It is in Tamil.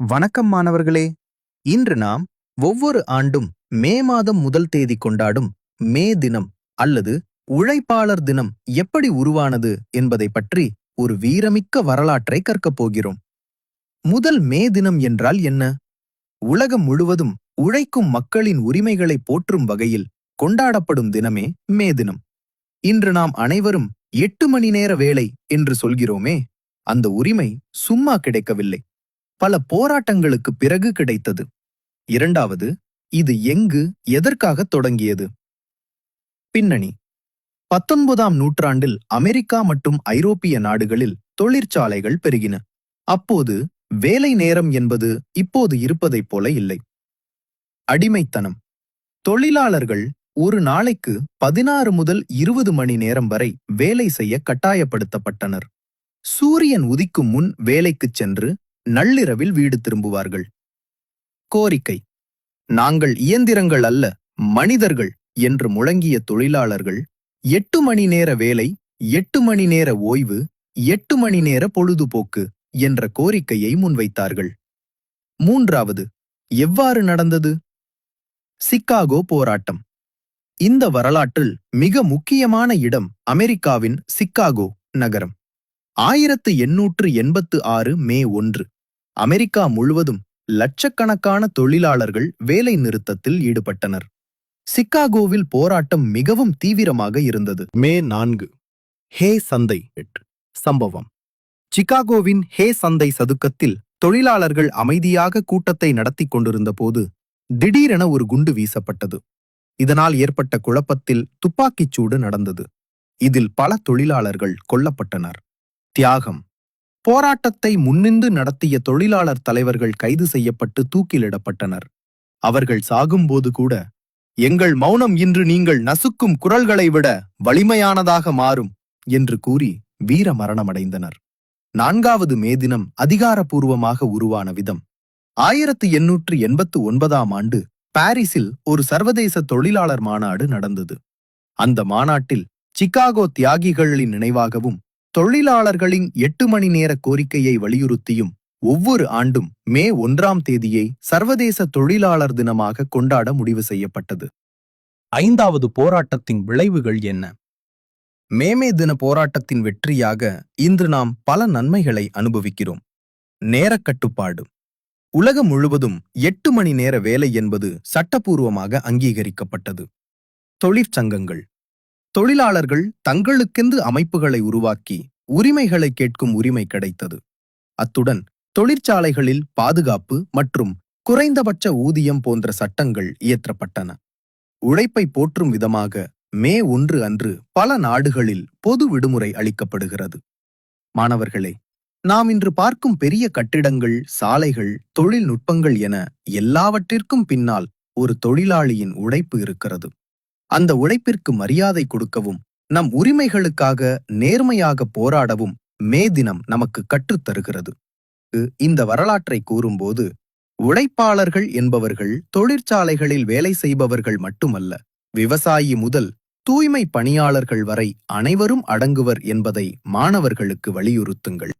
வணக்கம் மாணவர்களே. இன்று நாம் ஒவ்வொரு ஆண்டும் மே மாதம் முதல் தேதி கொண்டாடும் மே தினம் அல்லது உழைப்பாளர் தினம் எப்படி உருவானது என்பதை பற்றி ஒரு வீரமிக்க வரலாற்றை கற்கப் போகிறோம். முதல் மே தினம் என்றால் என்ன? உலகம் முழுவதும் உழைக்கும் மக்களின் உரிமைகளை போற்றும் வகையில் கொண்டாடப்படும் தினமே மே தினம். இன்று நாம் அனைவரும் 8 மணி நேர வேலை என்று சொல்கிறோமே, அந்த உரிமை சும்மா கிடைக்கவில்லை, பல போராட்டங்களுக்கு பிறகு கிடைத்தது. இரண்டாவது, இது எங்கு எதற்காக தொடங்கியது? பின்னணி: 19ஆம் நூற்றாண்டில் அமெரிக்கா மற்றும் ஐரோப்பிய நாடுகளில் தொழிற்சாலைகள் பெருகின. அப்போது வேலை நேரம் என்பது இப்போது இருப்பதைப் போல இல்லை. அடிமைத்தனம்: தொழிலாளர்கள் ஒரு நாளைக்கு 16 முதல் 20 மணி நேரம் வரை வேலை செய்ய கட்டாயப்படுத்தப்பட்டனர். சூரியன் உதிக்கும் முன் வேலைக்குச் சென்று நள்ளிரவில் வீடு திரும்புவார்கள். கோரிக்கை: நாங்கள் இயந்திரங்கள் அல்ல, மனிதர்கள் என்று முழங்கிய தொழிலாளர்கள் 8 மணி நேர வேலை, 8 மணி நேர ஓய்வு, 8 மணி நேர பொழுதுபோக்கு என்ற கோரிக்கையை முன்வைத்தார்கள். மூன்றாவது, எவ்வாறு நடந்தது? சிக்காகோ போராட்டம். இந்த வரலாற்றில் மிக முக்கியமான இடம் அமெரிக்காவின் சிக்காகோ நகரம். 1886 மே 1. அமெரிக்கா முழுவதும் லட்சக்கணக்கான தொழிலாளர்கள் வேலை நிறுத்தத்தில் ஈடுபட்டனர். சிக்காகோவில் போராட்டம் மிகவும் தீவிரமாக இருந்தது. மே 4. ஹே சந்தை சம்பவம். சிகாகோவின் ஹே சந்தை சதுக்கத்தில் தொழிலாளர்கள் அமைதியாக கூட்டத்தை நடத்தி கொண்டிருந்த போது திடீரென ஒரு குண்டு வீசப்பட்டது. இதனால் ஏற்பட்ட குழப்பத்தில் துப்பாக்கிச் சூடு நடந்தது. இதில் பல தொழிலாளர்கள் கொல்லப்பட்டனர். தியாகம்: போராட்டத்தை முன்னின்று நடத்திய தொழிலாளர் தலைவர்கள் கைது செய்யப்பட்டு தூக்கிலிடப்பட்டனர். அவர்கள் சாகும்போது கூட, எங்கள் மௌனம் இன்று நீங்கள் நசுக்கும் குரல்களை விட வலிமையானதாக மாறும் என்று கூறி வீர மரணமடைந்தனர். 4வது மே தினம் அதிகாரப்பூர்வமாக உருவான விதம்: 1889ஆம் ஆண்டு பாரிஸில் ஒரு சர்வதேச தொழிலாளர் மாநாடு நடந்தது. அந்த மாநாட்டில் சிகாகோ தியாகிகளின் நினைவாகவும் தொழிலாளர்களின் 8 மணி நேர கோரிக்கையை வலியுறுத்தியும் ஒவ்வொரு ஆண்டும் மே 1ஆம் தேதியை சர்வதேச தொழிலாளர் தினமாக கொண்டாட முடிவு செய்யப்பட்டது. 5வது போராட்டத்தின் விளைவுகள் என்ன? மே தின போராட்டத்தின் வெற்றியாக இன்று நாம் பல நன்மைகளை அனுபவிக்கிறோம். நேரக் கட்டுப்பாடு: உலகம் முழுவதும் 8 மணி நேர வேலை என்பது சட்டப்பூர்வமாக அங்கீகரிக்கப்பட்டது. தொழிற்சங்கங்கள்: தொழிலாளர்கள் தங்களுக்கென்று அமைப்புகளை உருவாக்கி உரிமைகளை கேட்கும் உரிமை கிடைத்தது. அத்துடன் தொழிற்சாலைகளில் பாதுகாப்பு மற்றும் குறைந்தபட்ச ஊதியம் போன்ற சட்டங்கள் இயற்றப்பட்டன. உழைப்பை போற்றும் விதமாக மே 1 அன்று பல நாடுகளில் பொது விடுமுறை அளிக்கப்படுகிறது. மாணவர்களே, நாம் இன்று பார்க்கும் பெரிய கட்டிடங்கள், சாலைகள், தொழில்நுட்பங்கள் என எல்லாவற்றிற்கும் பின்னால் ஒரு தொழிலாளியின் உழைப்பு இருக்கிறது. அந்த உழைப்பிற்கு மரியாதை கொடுக்கவும் நம் உரிமைகளுக்காக நேர்மையாக போராடவும் மே தினம் நமக்கு கற்றுத்தருகிறது. இந்த வரலாற்றை கூறும்போது, உழைப்பாளர்கள் என்பவர்கள் தொழிற்சாலைகளில் வேலை செய்பவர்கள் மட்டுமல்ல, விவசாயி முதல் தூய்மை பணியாளர்கள் வரை அனைவரும் அடங்குவர் என்பதை மாணவர்களுக்கு வலியுறுத்துங்கள்.